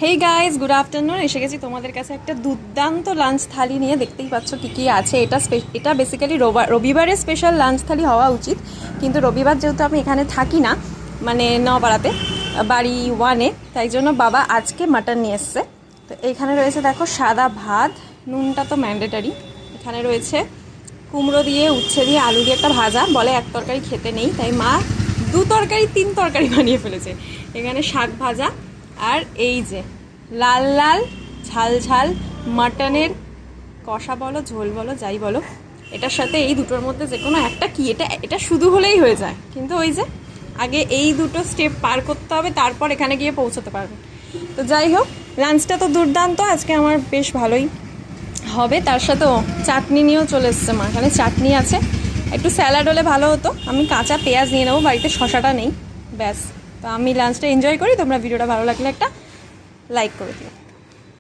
Hey guys, good afternoon. এসে গেছি তোমাদের কাছে একটা দুর্দান্ত লাঞ্চ থালি নিয়ে। দেখতেই পাচ্ছ কী কী আছে। এটা বেসিক্যালি রবিবারের স্পেশাল লাঞ্চ থালি হওয়া উচিত, কিন্তু রবিবার যেহেতু আমি এখানে থাকি না, মানে নপাড়াতে, বাড়ি 1-এ, তাই জন্য বাবা আজকে মাটন নিয়ে এসছে। তো এইখানে রয়েছে দেখো সাদা ভাত, নুনটা তো ম্যান্ডেটারি। এখানে রয়েছে কুমড়ো দিয়ে, উচ্ছে দিয়ে, আলু দিয়ে একটা ভাজা। বলে এক তরকারি খেতে নেই, তাই মা 2 তরকারি 3 তরকারি বানিয়ে ফেলেছে। এখানে শাক ভাজা, আর এই যে লাল লাল ঝাল ঝাল মাটনের কষা বলো, ঝোল বলো, যাই বলো, এটার সাথে এই দুটোর মধ্যে যে কোনো একটা কি, এটা শুধু হলেই হয়ে যায়। কিন্তু ওই যে আগে এই দুটো স্টেপ পার করতে হবে, তারপর এখানে গিয়ে পৌঁছতে পারবে। তো যাই হোক, লাঞ্চটা তো দুর্দান্ত আজকে আমার, বেশ ভালোই হবে। তার সাথেও চাটনি নিয়েও চলে এসছে মা। এখানে চাটনি আছে, একটু স্যালাড হলে ভালো হতো। আমি কাঁচা পেঁয়াজ নিয়ে নেবো, বাড়িতে শশাটা নেই, ব্যাস। তো আমি লাঞ্চটা এনজয় করি। তোমরা ভিডিওটা ভালো লাগলে একটা লাইক করে দিও।